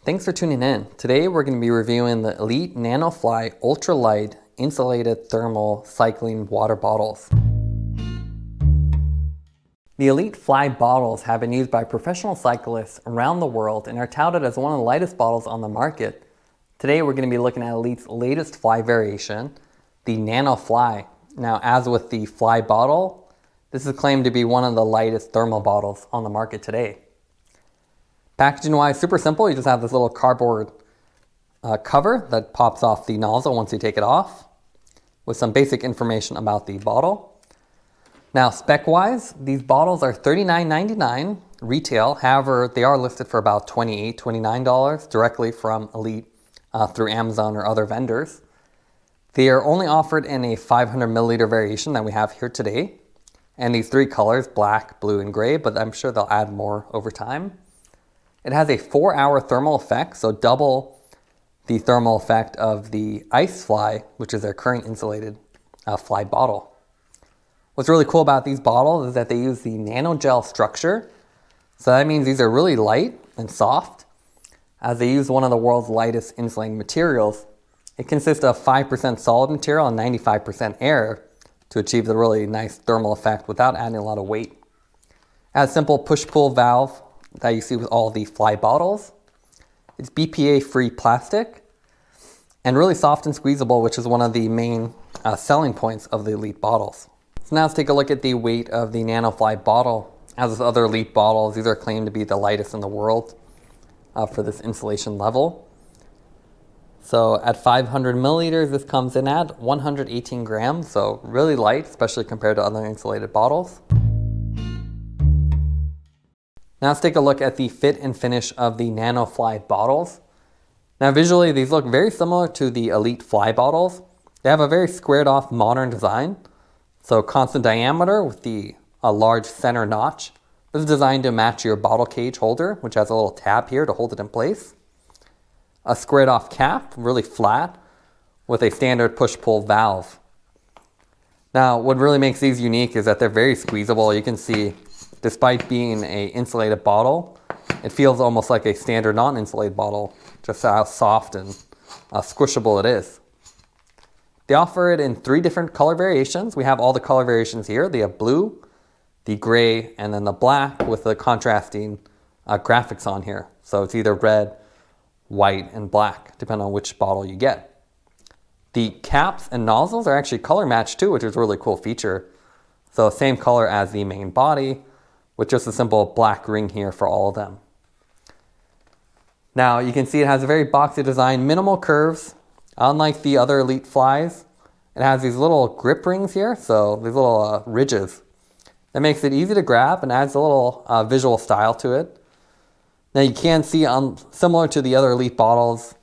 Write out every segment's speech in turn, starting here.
Thanks for tuning in. Today we're going to be reviewing the Elite NANOFLY ultralight insulated thermal cycling water bottles. The Elite Fly bottles have been used by professional cyclists around the world and are touted as one of the lightest bottles on the market. Today we're going to be looking at Elite's latest fly variation, the NANOFLY. Now, as with the Fly bottle, this is claimed to be one of the lightest thermal bottles on the market today. Packaging wise, super simple. You just have this little cardboard cover that pops off the nozzle once you take it off, with some basic information about the bottle. Now, spec wise, these bottles are $39.99 retail. However, they are listed for about $28, $29 directly from Elite through Amazon or other vendors. They are only offered in a 500 milliliter variation that we have here today. And these three colors, black, blue, and gray, but I'm sure they'll add more over time. It has a 4-hour thermal effect, so double the thermal effect of the Ice Fly, which is their current insulated fly bottle. What's really cool about these bottles is that they use the Nanogel structure. So that means these are really light and soft, as they use one of the world's lightest insulating materials. It consists of 5% solid material and 95% air to achieve the really nice thermal effect without adding a lot of weight. It has a simple push-pull valve that you see with all the Fly bottles. It's BPA-free plastic and really soft and squeezable, which is one of the main selling points of the Elite bottles. So now let's take a look at the weight of the NANOFLY bottle. As with other Elite bottles, these are claimed to be the lightest in the world for this insulation level. So at 500 milliliters, this comes in at 118 grams, so really light, especially compared to other insulated bottles. Now let's take a look at the fit and finish of the NANOFLY bottles. Now visually, these look very similar to the Elite Fly bottles. They have a very squared off modern design. So constant diameter with the large center notch. This is designed to match your bottle cage holder, which has a little tab here to hold it in place. A squared off cap, really flat, with a standard push-pull valve. Now what really makes these unique is that they're very squeezable. You can see, despite being an insulated bottle, it feels almost like a standard non-insulated bottle, just how soft and squishable it is. They offer it in 3 different color variations. We have all the color variations here. They have blue, the gray, and then the black with the contrasting graphics on here. So it's either red, white, and black, depending on which bottle you get. The caps and nozzles are actually color matched too, which is a really cool feature. So same color as the main body, with just a simple black ring here for all of them. Now you can see it has a very boxy design, minimal curves. Unlike the other Elite Flies, it has these little grip rings here, so these little ridges. That makes it easy to grab and adds a little visual style to it. Now you can see, similar to the other Elite bottles,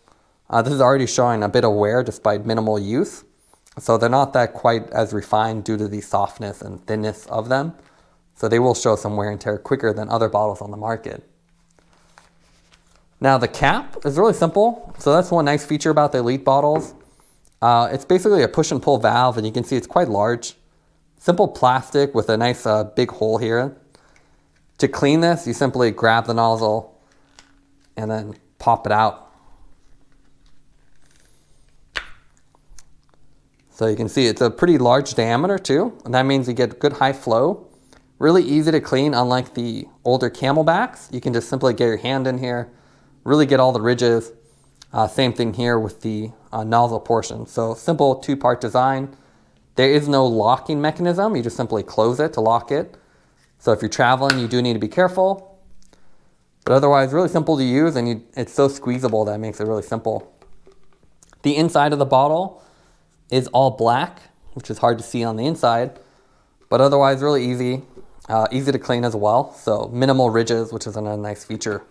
this is already showing a bit of wear despite minimal use. So they're not that quite as refined due to the softness and thinness of them. So they will show some wear and tear quicker than other bottles on the market. Now the cap is really simple. So that's one nice feature about the Elite bottles. It's basically a push and pull valve, and you can see it's quite large. Simple plastic with a nice big hole here. To clean this, you simply grab the nozzle and then pop it out. So you can see it's a pretty large diameter too, and that means you get good high flow. Really easy to clean, unlike the older CamelBaks. You can just simply get your hand in here, really get all the ridges. Same thing here with the nozzle portion. So simple 2-part design. There is no locking mechanism. You just simply close it to lock it. So if you're traveling, you do need to be careful. But otherwise, really simple to use, and it's so squeezable that makes it really simple. The inside of the bottle is all black, which is hard to see on the inside, but otherwise really easy. Easy to clean as well, so minimal ridges, which is another nice feature.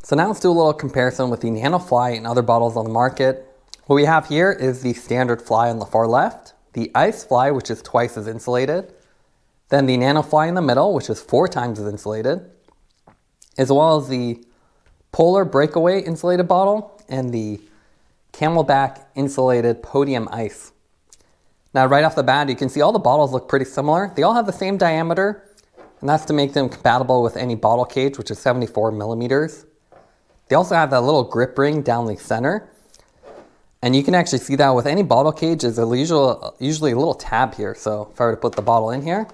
So now let's do a little comparison with the NANOFLY and other bottles on the market. What we have here is the standard Fly on the far left, the Ice Fly, which is twice as insulated, then the NANOFLY in the middle, which is 4 times as insulated, as well as the Polar Breakaway insulated bottle and the CamelBak insulated Podium Ice. Now right off the bat, you can see all the bottles look pretty similar. They all have the same diameter, and that's to make them compatible with any bottle cage, which is 74 millimeters. They also have that little grip ring down the center, and you can actually see that with any bottle cage is usually a little tab here. So if I were to put the bottle in here,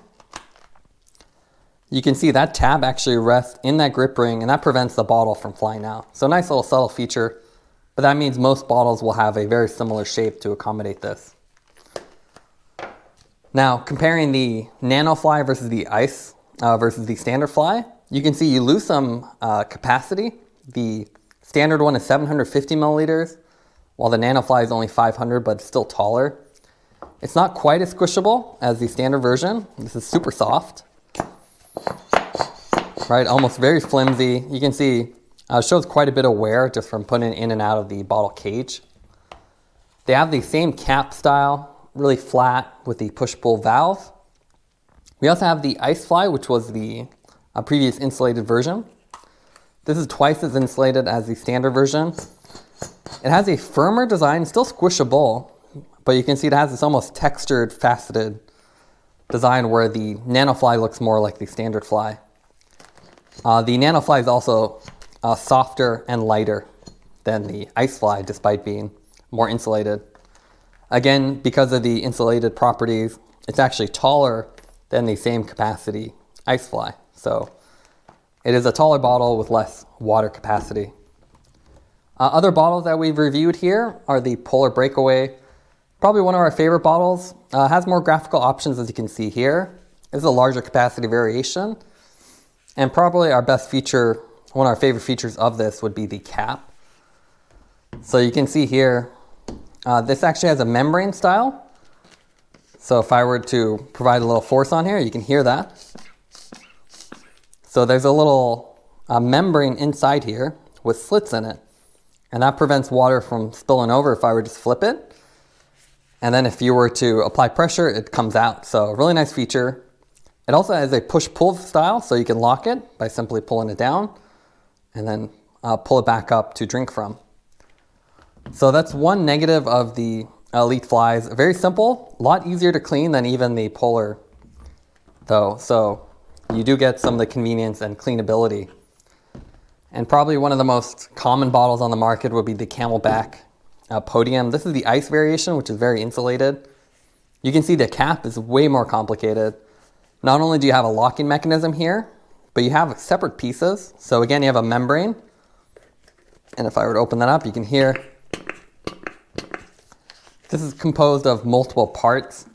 you can see that tab actually rests in that grip ring, and that prevents the bottle from flying out. So a nice little subtle feature, but that means most bottles will have a very similar shape to accommodate this. Now, comparing the NANOFLY versus the ice versus the standard fly, you can see you lose some capacity. The standard one is 750 milliliters, while the NANOFLY is only 500, but it's still taller. It's not quite as squishable as the standard version. This is super soft, right? Almost very flimsy. You can see it shows quite a bit of wear just from putting it in and out of the bottle cage. They have the same cap style, really flat with the push-pull valve. We also have the Ice Fly, which was the previous insulated version. This is twice as insulated as the standard version. It has a firmer design, still squishable, but you can see it has this almost textured, faceted design where the NANOFLY looks more like the standard fly. The NANOFLY is also softer and lighter than the Ice Fly, despite being more insulated. Again, because of the insulated properties, it's actually taller than the same capacity Ice Fly. So it is a taller bottle with less water capacity. Other bottles that we've reviewed here are the Polar Breakaway. Probably one of our favorite bottles. Has more graphical options, as you can see here. This is a larger capacity variation. And probably our best feature, one of our favorite features of this would be the cap. So you can see here, this actually has a membrane style. So if I were to provide a little force on here, you can hear that. So there's a little membrane inside here with slits in it. And that prevents water from spilling over if I were to just flip it. And then if you were to apply pressure, it comes out. So a really nice feature. It also has a push-pull style, so you can lock it by simply pulling it down and then pull it back up to drink from. So that's one negative of the Elite Flies. Very simple, a lot easier to clean than even the Polar though. So you do get some of the convenience and cleanability. And probably one of the most common bottles on the market would be the CamelBak Podium. This is the ice variation, which is very insulated. You can see the cap is way more complicated. Not only do you have a locking mechanism here, but you have separate pieces. So again, you have a membrane. And if I were to open that up, you can hear this is composed of multiple parts.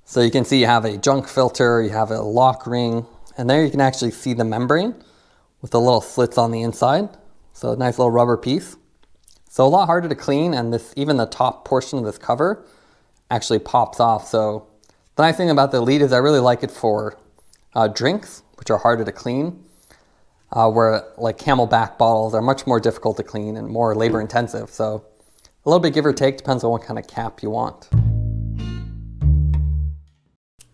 So you can see you have a junk filter, you have a lock ring, and there you can actually see the membrane with the little slits on the inside. So a nice little rubber piece. So a lot harder to clean, and even the top portion of this cover actually pops off. So the nice thing about the Elite is I really like it for drinks, which are harder to clean, where like CamelBak bottles are much more difficult to clean and more labor intensive. So a little bit give or take, depends on what kind of cap you want.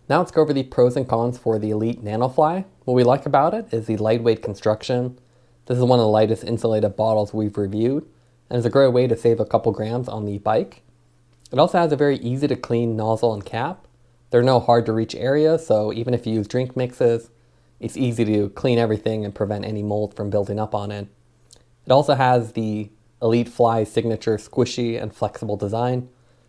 Now let's go over the pros and cons for the Elite NANOFLY. What we like about it is the lightweight construction. This is one of the lightest insulated bottles we've reviewed, and it's a great way to save a couple grams on the bike. It also has a very easy to clean nozzle and cap. There are no hard to reach areas, so even if you use drink mixes, it's easy to clean everything and prevent any mold from building up on it. It also has the Elite Fly's signature squishy and flexible design.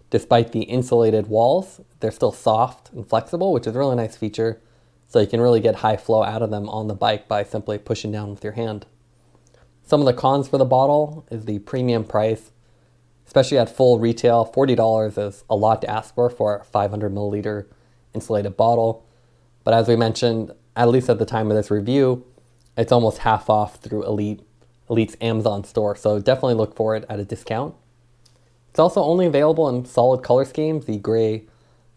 Despite the insulated walls, they're still soft and flexible, which is a really nice feature. So you can really get high flow out of them on the bike by simply pushing down with your hand. Some of the cons for the bottle is the premium price, especially at full retail. $40 is a lot to ask for a 500 milliliter insulated bottle. But as we mentioned, at least at the time of this review, it's almost half off through Elite's Amazon store. So definitely look for it at a discount. It's also only available in solid color schemes, the gray,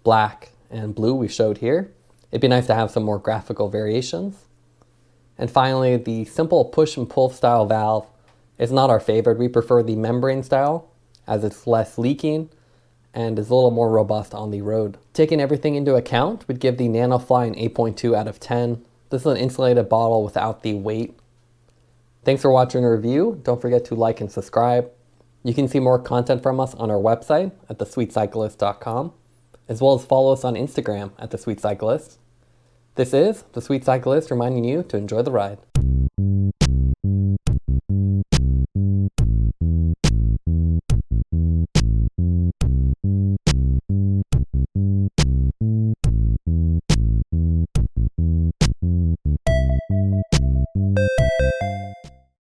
black, and blue we showed here. It'd be nice to have some more graphical variations. And finally, the simple push and pull style valve is not our favorite. We prefer the membrane style as it's less leaking and is a little more robust on the road. Taking everything into account, we'd give the NANOFLY an 8.2 out of 10. This is an insulated bottle without the weight. Thanks for watching the review. Don't forget to like and subscribe. You can see more content from us on our website at thesweetcyclist.com, as well as follow us on Instagram at thesweetcyclist. This is the Sweet Cyclist reminding you to enjoy the ride.